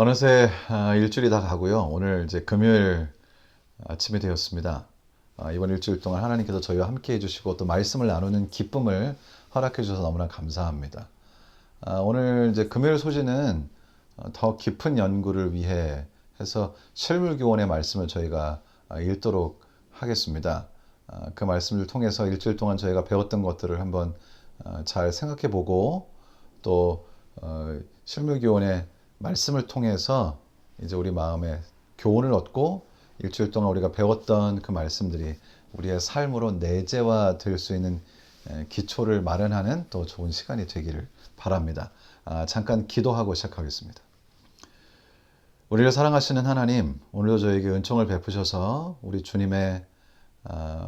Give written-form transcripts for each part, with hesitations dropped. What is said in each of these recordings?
어느새 일주일이 다 가고요. 오늘 이제 금요일 아침이 되었습니다. 이번 일주일 동안 하나님께서 저희와 함께 해주시고 또 말씀을 나누는 기쁨을 허락해 주셔서 너무나 감사합니다. 오늘 이제 금요일 소지는 더 깊은 연구를 위해 해서 실물교원의 말씀을 저희가 읽도록 하겠습니다. 그 말씀을 통해서 일주일 동안 저희가 배웠던 것들을 한번 잘 생각해 보고 또 실물교원의 말씀을 통해서 이제 우리 마음에 교훈을 얻고 일주일 동안 우리가 배웠던 그 말씀들이 우리의 삶으로 내재화 될 수 있는 기초를 마련하는 또 좋은 시간이 되기를 바랍니다. 잠깐 기도하고 시작하겠습니다. 우리를 사랑하시는 하나님, 오늘도 저에게 은총을 베푸셔서 우리 주님의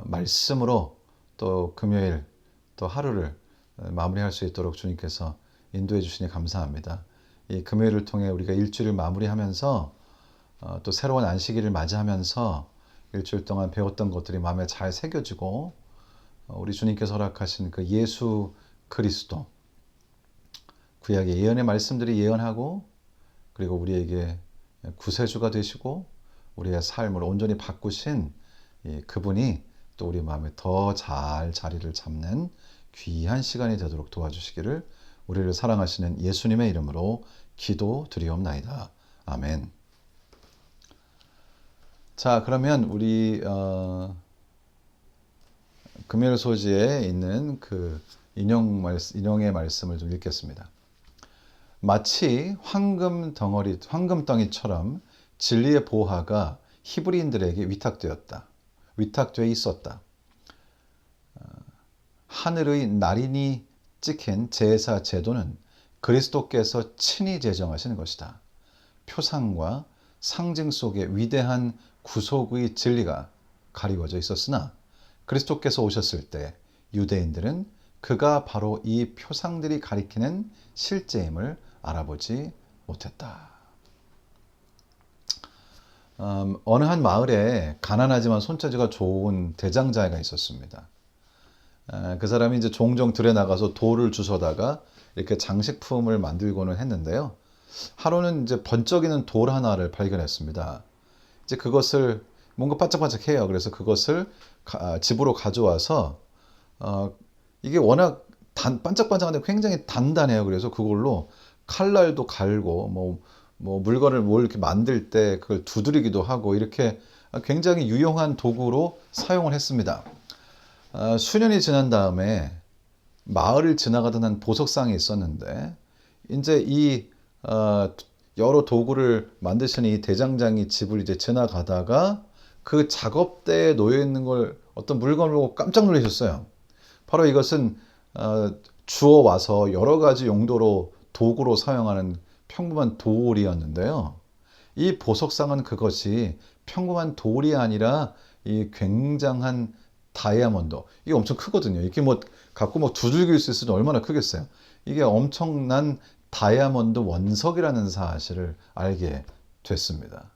말씀으로 또 금요일 또 하루를 마무리할 수 있도록 주님께서 인도해 주시니 감사합니다. 이 금요일을 통해 우리가 일주일을 마무리하면서 또 새로운 안식일을 맞이하면서 일주일 동안 배웠던 것들이 마음에 잘 새겨지고 우리 주님께서 허락하신 그 예수 그리스도 구약의 예언의 말씀들이 예언하고 그리고 우리에게 구세주가 되시고 우리의 삶을 온전히 바꾸신 그분이 또 우리 마음에 더 잘 자리를 잡는 귀한 시간이 되도록 도와주시기를 우리를 사랑하시는 예수님의 이름으로 기도드리옵나이다. 아멘. 자, 그러면 우리 금요일 소지에 있는 그 인용의 말씀을 좀 읽겠습니다. 마치 황금덩이처럼 진리의 보화가 히브리인들에게 위탁되어 있었다. 하늘의 날인이 찍힌 제사 제도는 그리스도께서 친히 제정하신 것이다. 표상과 상징 속에 위대한 구속의 진리가 가리워져 있었으나 그리스도께서 오셨을 때 유대인들은 그가 바로 이 표상들이 가리키는 실제임을 알아보지 못했다. 어느 한 마을에 가난하지만 손재주가 좋은 대장자가 있었습니다. 그 사람이 이제 종종 들에 나가서 돌을 주워다가 이렇게 장식품을 만들고는 했는데요. 하루는 이제 번쩍이는 돌 하나를 발견했습니다. 이제 그것을 뭔가 반짝반짝해요. 그래서 그것을 집으로 가져와서 이게 워낙 반짝반짝한데 굉장히 단단해요. 그래서 그걸로 칼날도 갈고 뭐 물건을 뭘 이렇게 만들 때 그걸 두드리기도 하고 이렇게 굉장히 유용한 도구로 사용을 했습니다. 수년이 지난 다음에 마을을 지나가던 한 보석상이 있었는데 이제 이 여러 도구를 만드시는 이 대장장이 집을 이제 지나가다가 그 작업대에 놓여 있는 걸 어떤 물건을 보고 깜짝 놀라셨어요. 바로 이것은 주워 와서 여러 가지 용도로 도구로 사용하는 평범한 돌이었는데요. 이 보석상은 그것이 평범한 돌이 아니라 이 굉장한 다이아몬드. 이게 엄청 크거든요. 이게 뭐 갖고 두들길 수 있으면 얼마나 크겠어요. 이게 엄청난 다이아몬드 원석이라는 사실을 알게 됐습니다.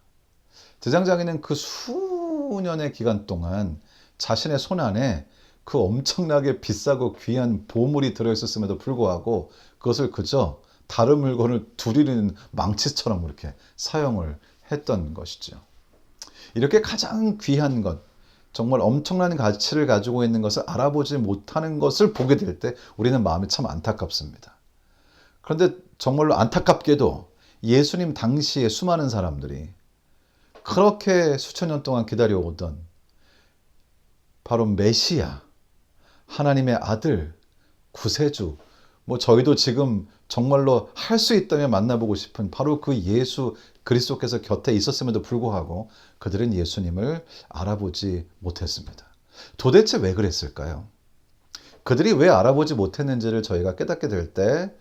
대장장이는 그 수년의 기간 동안 자신의 손 안에 그 엄청나게 비싸고 귀한 보물이 들어있었음에도 불구하고 그것을 그저 다른 물건을 두드리는 망치처럼 그렇게 사용을 했던 것이죠. 이렇게 가장 귀한 것, 정말 엄청난 가치를 가지고 있는 것을 알아보지 못하는 것을 보게 될 때 우리는 마음이 참 안타깝습니다. 그런데 정말로 안타깝게도 예수님 당시에 수많은 사람들이 그렇게 수천 년 동안 기다려오던 바로 메시아, 하나님의 아들, 구세주, 저희도 지금 정말로 할 수 있다면 만나보고 싶은 바로 그 예수 그리스도께서 곁에 있었음에도 불구하고 그들은 예수님을 알아보지 못했습니다. 도대체 왜 그랬을까요? 그들이 왜 알아보지 못했는지를 저희가 깨닫게 될 때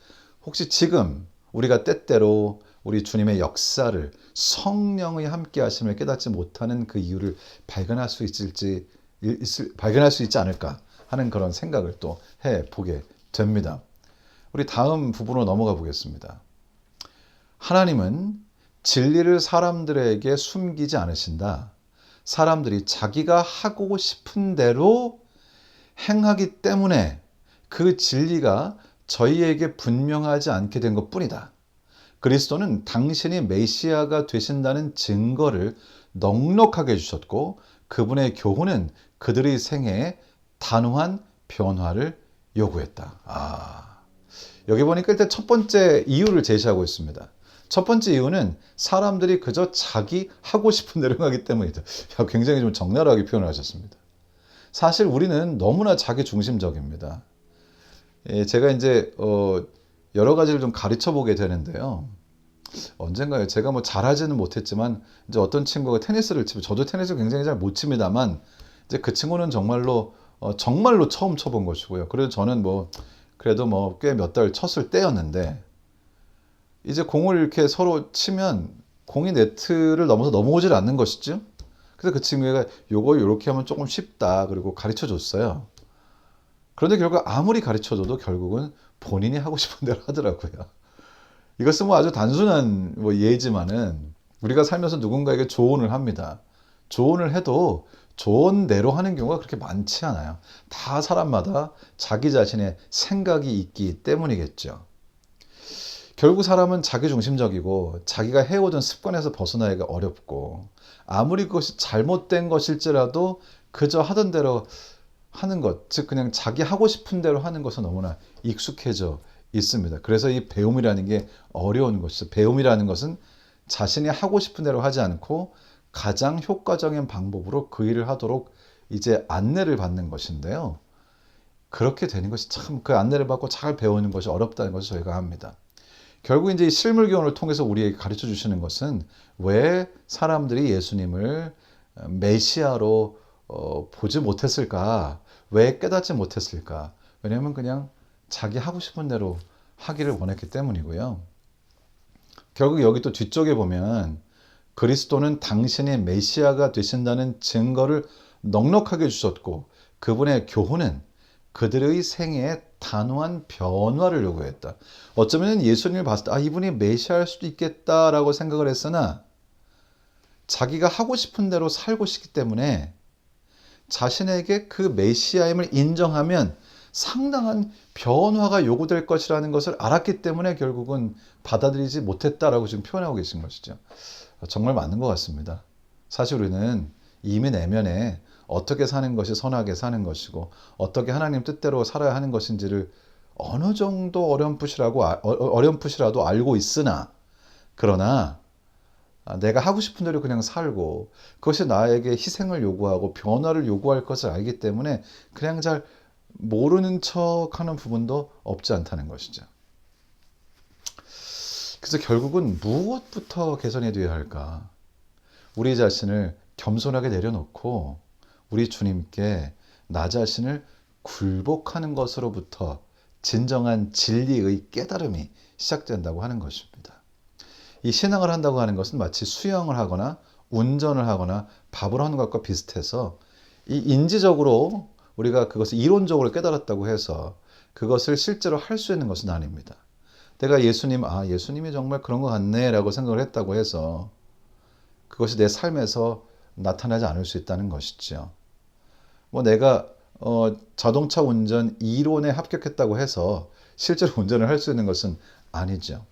혹시 지금 우리가 때때로 우리 주님의 역사를 성령의 함께 하심을 깨닫지 못하는 그 이유를 발견할 수 있지 않을까 하는 그런 생각을 또 해보게 됩니다. 우리 다음 부분으로 넘어가 보겠습니다. 하나님은 진리를 사람들에게 숨기지 않으신다. 사람들이 자기가 하고 싶은 대로 행하기 때문에 그 진리가 저희에게 분명하지 않게 된 것뿐이다. 그리스도는 당신이 메시아가 되신다는 증거를 넉넉하게 주셨고 그분의 교훈은 그들의 생애에 단호한 변화를 요구했다. 여기 보니까 일단 첫 번째 이유를 제시하고 있습니다. 첫 번째 이유는 사람들이 그저 자기 하고 싶은 대로 하기 때문이다. 굉장히 좀 적나라하게 표현을 하셨습니다. 사실 우리는 너무나 자기 중심적입니다. 제가 이제 여러 가지를 좀 가르쳐 보게 되는데요. 언젠가요? 제가 뭐 잘하지는 못했지만 이제 어떤 친구가 테니스를 치고 저도 테니스를 굉장히 잘 못 칩니다만 이제 그 친구는 정말로 처음 쳐본 것이고요. 그래도 저는 그래도 꽤 몇 달 쳤을 때였는데 이제 공을 이렇게 서로 치면 공이 네트를 넘어서 넘어오질 않는 것이죠. 그래서 그 친구가 요거 요렇게 하면 조금 쉽다 그리고 가르쳐 줬어요. 그런데 결국 아무리 가르쳐 줘도 결국은 본인이 하고 싶은 대로 하더라고요. 이것은 아주 단순한 예지만은 우리가 살면서 누군가에게 조언을 합니다. 조언을 해도 조언대로 하는 경우가 그렇게 많지 않아요. 다 사람마다 자기 자신의 생각이 있기 때문이겠죠. 결국 사람은 자기중심적이고 자기가 해오던 습관에서 벗어나기가 어렵고 아무리 그것이 잘못된 것일지라도 그저 하던 대로 하는 것, 즉 그냥 자기 하고 싶은 대로 하는 것은 너무나 익숙해져 있습니다. 그래서 이 배움이라는 게 어려운 것이죠. 배움이라는 것은 자신이 하고 싶은 대로 하지 않고 가장 효과적인 방법으로 그 일을 하도록 이제 안내를 받는 것인데요. 그렇게 되는 것이 참 그 안내를 받고 잘 배우는 것이 어렵다는 것을 저희가 합니다. 결국 이제 이 실물 교훈을 통해서 우리에게 가르쳐 주시는 것은 왜 사람들이 예수님을 메시아로 보지 못했을까? 왜 깨닫지 못했을까? 왜냐하면 그냥 자기 하고 싶은 대로 하기를 원했기 때문이고요. 결국 여기 또 뒤쪽에 보면 그리스도는 당신의 메시아가 되신다는 증거를 넉넉하게 주셨고 그분의 교훈은 그들의 생애에 단호한 변화를 요구했다. 어쩌면 예수님을 봤을 때 이분이 메시아일 수도 있겠다라고 생각을 했으나 자기가 하고 싶은 대로 살고 싶기 때문에 자신에게 그 메시아임을 인정하면 상당한 변화가 요구될 것이라는 것을 알았기 때문에 결국은 받아들이지 못했다라고 지금 표현하고 계신 것이죠. 정말 맞는 것 같습니다. 사실 우리는 이미 내면에 어떻게 사는 것이 선하게 사는 것이고 어떻게 하나님 뜻대로 살아야 하는 것인지를 어느 정도 어렴풋이라도 알고 있으나 그러나 내가 하고 싶은 대로 그냥 살고 그것이 나에게 희생을 요구하고 변화를 요구할 것을 알기 때문에 그냥 잘 모르는 척하는 부분도 없지 않다는 것이죠. 그래서 결국은 무엇부터 개선해 둬야 할까? 우리 자신을 겸손하게 내려놓고 우리 주님께 나 자신을 굴복하는 것으로부터 진정한 진리의 깨달음이 시작된다고 하는 것입니다. 이 신앙을 한다고 하는 것은 마치 수영을 하거나 운전을 하거나 밥을 하는 것과 비슷해서 이 인지적으로 우리가 그것을 이론적으로 깨달았다고 해서 그것을 실제로 할 수 있는 것은 아닙니다. 내가 예수님이 정말 그런 것 같네 라고 생각을 했다고 해서 그것이 내 삶에서 나타나지 않을 수 있다는 것이죠. 내가 자동차 운전 이론에 합격했다고 해서 실제로 운전을 할 수 있는 것은 아니죠.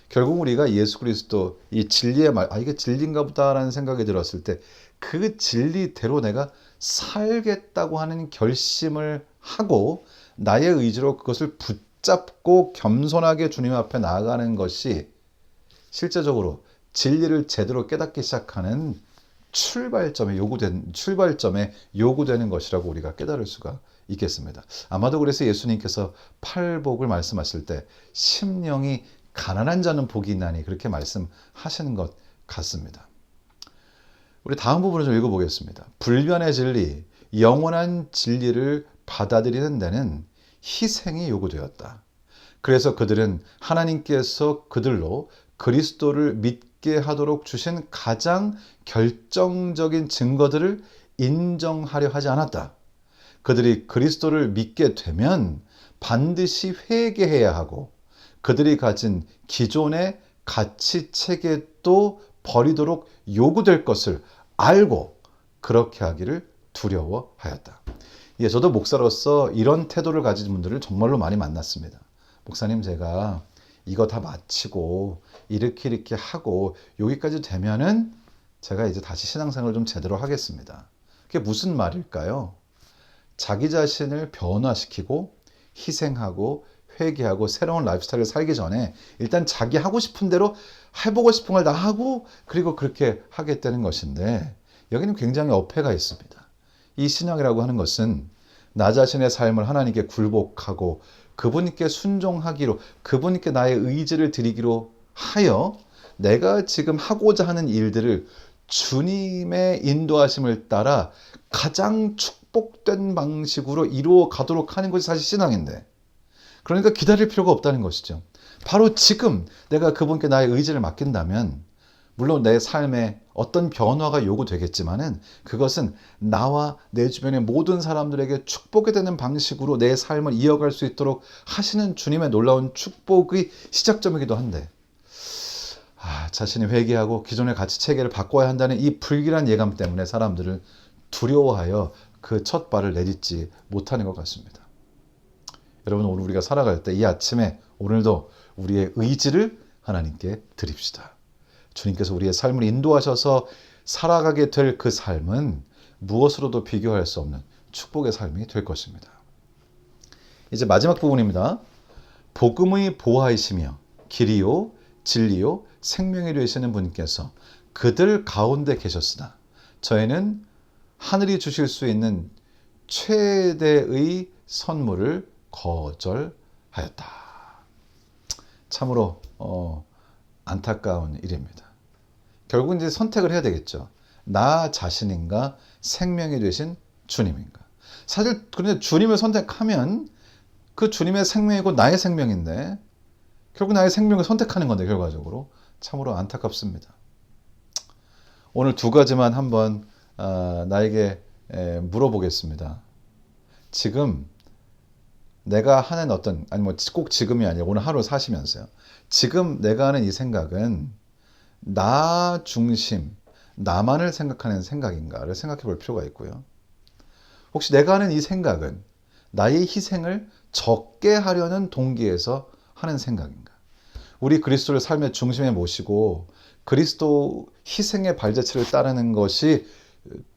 결국 우리가 예수 그리스도 이 진리의 말, 이게 진리인가 보다라는 생각이 들었을 때 그 진리대로 내가 살겠다고 하는 결심을 하고 나의 의지로 그것을 붙잡고 겸손하게 주님 앞에 나아가는 것이 실제적으로 진리를 제대로 깨닫기 시작하는 출발점에 요구되는 것이라고 우리가 깨달을 수가 있겠습니다. 아마도 그래서 예수님께서 팔복을 말씀하실 때 심령이 가난한 자는 복이 있나니 그렇게 말씀하시는 것 같습니다. 우리 다음 부분을 좀 읽어보겠습니다. 불변의 진리, 영원한 진리를 받아들이는 데는 희생이 요구되었다. 그래서 그들은 하나님께서 그들로 그리스도를 믿게 하도록 주신 가장 결정적인 증거들을 인정하려 하지 않았다. 그들이 그리스도를 믿게 되면 반드시 회개해야 하고 그들이 가진 기존의 가치 체계도 버리도록 요구될 것을 알고 그렇게 하기를 두려워하였다. 저도 목사로서 이런 태도를 가진 분들을 정말로 많이 만났습니다. 목사님, 제가 이거 다 마치고 이렇게 하고 여기까지 되면은 제가 이제 다시 신앙생활을 좀 제대로 하겠습니다. 그게 무슨 말일까요? 자기 자신을 변화시키고 희생하고 회개하고 새로운 라이프스타일을 살기 전에 일단 자기 하고 싶은 대로 해보고 싶은 걸 다 하고 그리고 그렇게 하겠다는 것인데, 여기는 굉장히 어폐가 있습니다. 이 신앙이라고 하는 것은 나 자신의 삶을 하나님께 굴복하고 그분께 순종하기로, 그분께 나의 의지를 드리기로 하여 내가 지금 하고자 하는 일들을 주님의 인도하심을 따라 가장 축복된 방식으로 이루어 가도록 하는 것이 사실 신앙인데, 그러니까 기다릴 필요가 없다는 것이죠. 바로 지금 내가 그분께 나의 의지를 맡긴다면 물론 내 삶에 어떤 변화가 요구되겠지만은 그것은 나와 내 주변의 모든 사람들에게 축복이 되는 방식으로 내 삶을 이어갈 수 있도록 하시는 주님의 놀라운 축복의 시작점이기도 한데, 자신이 회개하고 기존의 가치 체계를 바꿔야 한다는 이 불길한 예감 때문에 사람들을 두려워하여 그 첫 발을 내딛지 못하는 것 같습니다. 여러분, 오늘 우리가 살아갈 때 이 아침에 오늘도 우리의 의지를 하나님께 드립시다. 주님께서 우리의 삶을 인도하셔서 살아가게 될 그 삶은 무엇으로도 비교할 수 없는 축복의 삶이 될 것입니다. 이제 마지막 부분입니다. 복음의 보화이시며 길이요 진리요 생명이 되시는 분께서 그들 가운데 계셨으나 저희는 하늘이 주실 수 있는 최대의 선물을 거절하였다. 참으로 안타까운 일입니다. 결국 이제 선택을 해야 되겠죠. 나 자신인가 생명이 되신 주님인가. 사실 그런데 주님을 선택하면 그 주님의 생명이고 나의 생명인데 결국 나의 생명을 선택하는 건데 결과적으로 참으로 안타깝습니다. 오늘 두 가지만 한번 나에게 물어보겠습니다. 지금 내가 하는 어떤, 아니 뭐 꼭 지금이 아니라 오늘 하루 사시면서요. 지금 내가 하는 이 생각은 나 중심, 나만을 생각하는 생각인가를 생각해 볼 필요가 있고요. 혹시 내가 하는 이 생각은 나의 희생을 적게 하려는 동기에서 하는 생각인가? 우리 그리스도를 삶의 중심에 모시고 그리스도 희생의 발자취를 따르는 것이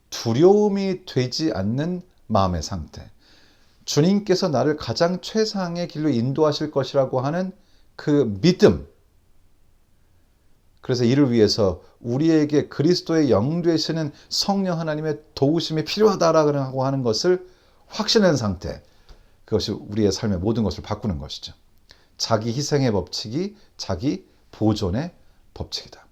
두려움이 되지 않는 마음의 상태. 주님께서 나를 가장 최상의 길로 인도하실 것이라고 하는 그 믿음. 그래서 이를 위해서 우리에게 그리스도의 영 되시는 성령 하나님의 도우심이 필요하다라고 하는 것을 확신하는 상태. 그것이 우리의 삶의 모든 것을 바꾸는 것이죠. 자기 희생의 법칙이 자기 보존의 법칙이다.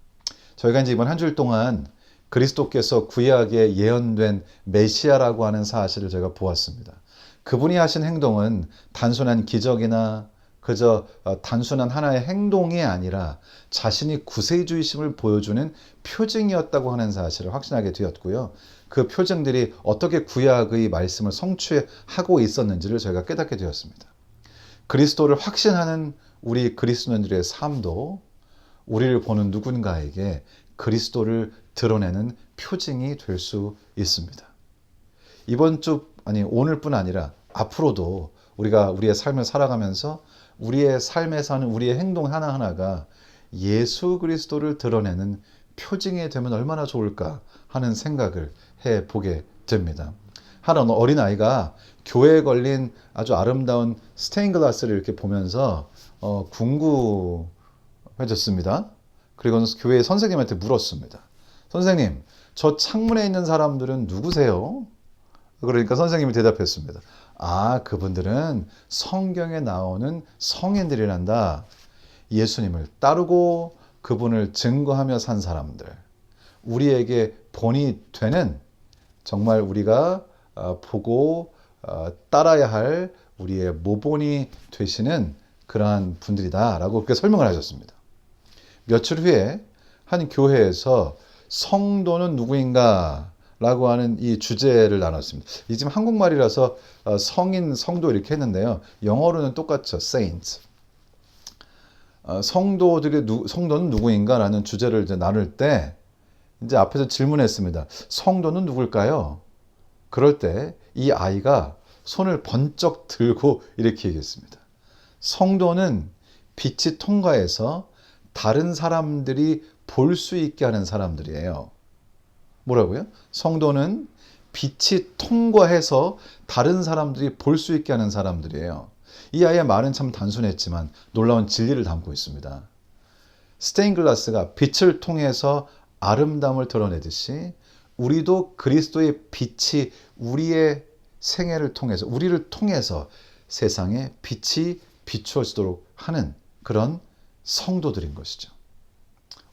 저희가 이제 이번 한 주일 동안 그리스도께서 구약에 예언된 메시아라고 하는 사실을 제가 보았습니다. 그분이 하신 행동은 단순한 기적이나 그저 단순한 하나의 행동이 아니라 자신이 구세주의심을 보여주는 표징이었다고 하는 사실을 확신하게 되었고요. 그 표징들이 어떻게 구약의 말씀을 성취하고 있었는지를 저희가 깨닫게 되었습니다. 그리스도를 확신하는 우리 그리스도인들의 삶도 우리를 보는 누군가에게 그리스도를 드러내는 표징이 될 수 있습니다. 이번 주, 아니 오늘뿐 아니라 앞으로도 우리가 우리의 삶을 살아가면서 우리의 삶에 사는 우리의 행동 하나하나가 예수 그리스도를 드러내는 표징이 되면 얼마나 좋을까 하는 생각을 해보게 됩니다. 한 어린아이가 교회에 걸린 아주 아름다운 스테인글라스를 이렇게 보면서 궁금해졌습니다. 그리고 교회 선생님한테 물었습니다. 선생님, 저 창문에 있는 사람들은 누구세요? 그러니까 선생님이 대답했습니다. 그분들은 성경에 나오는 성인들이란다. 예수님을 따르고 그분을 증거하며 산 사람들. 우리에게 본이 되는, 정말 우리가 보고 따라야 할 우리의 모본이 되시는 그러한 분들이다 라고 그렇게 설명을 하셨습니다. 며칠 후에 한 교회에서 성도는 누구인가 라고 하는 이 주제를 나눴습니다. 이 지금 한국말이라서 성인, 성도 이렇게 했는데요. 영어로는 똑같죠. saints. 성도는 누구인가 라는 주제를 이제 나눌 때 이제 앞에서 질문했습니다. 성도는 누굴까요? 그럴 때 이 아이가 손을 번쩍 들고 이렇게 얘기했습니다. 성도는 빛이 통과해서 다른 사람들이 볼 수 있게 하는 사람들이에요. 뭐라고요? 성도는 빛이 통과해서 다른 사람들이 볼 수 있게 하는 사람들이에요. 이 아이의 말은 참 단순했지만 놀라운 진리를 담고 있습니다. 스테인글라스가 빛을 통해서 아름다움을 드러내듯이 우리도 그리스도의 빛이 우리의 생애를 통해서, 우리를 통해서 세상에 빛이 비추어지도록 하는 그런 성도들인 것이죠.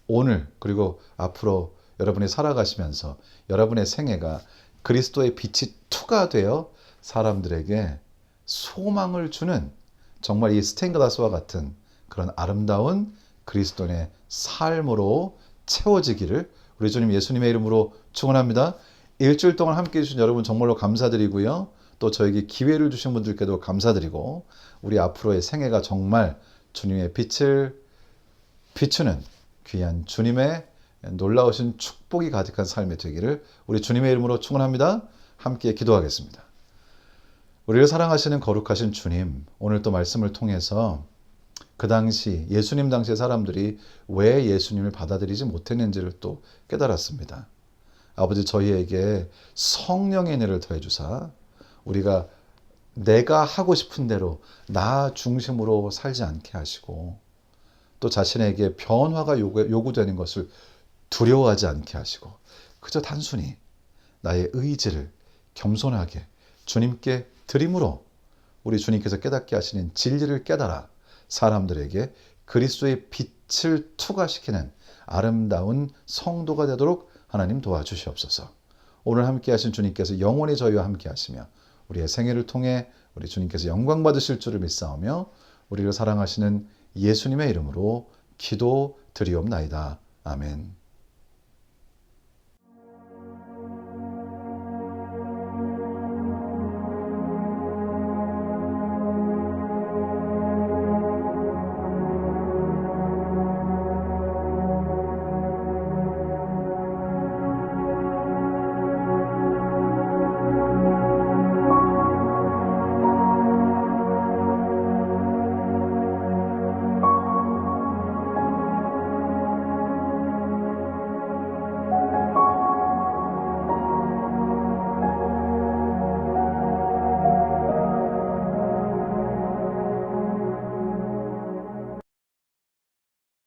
오늘 그리고 앞으로 여러분이 살아가시면서 여러분의 생애가 그리스도의 빛이 투과되어 사람들에게 소망을 주는 정말 이 스테인글라스와 같은 그런 아름다운 그리스도인의 삶으로 채워지기를 우리 주님 예수님의 이름으로 축원합니다. 일주일 동안 함께해 주신 여러분 정말로 감사드리고요. 또 저에게 기회를 주신 분들께도 감사드리고 우리 앞으로의 생애가 정말 주님의 빛을 비추는 귀한 주님의 놀라우신 축복이 가득한 삶이 되기를 우리 주님의 이름으로 축원합니다. 함께 기도하겠습니다. 우리를 사랑하시는 거룩하신 주님, 오늘 또 말씀을 통해서 그 당시 예수님 당시의 사람들이 왜 예수님을 받아들이지 못했는지를 또 깨달았습니다. 아버지, 저희에게 성령의 은혜를 더해 주사 우리가 내가 하고 싶은 대로 나 중심으로 살지 않게 하시고 또 자신에게 변화가 요구되는 것을 두려워하지 않게 하시고 그저 단순히 나의 의지를 겸손하게 주님께 드림으로 우리 주님께서 깨닫게 하시는 진리를 깨달아 사람들에게 그리스도의 빛을 투과시키는 아름다운 성도가 되도록 하나님 도와주시옵소서. 오늘 함께 하신 주님께서 영원히 저희와 함께 하시며 우리의 생애를 통해 우리 주님께서 영광 받으실 줄을 믿사오며 우리를 사랑하시는 예수님의 이름으로 기도 드리옵나이다. 아멘.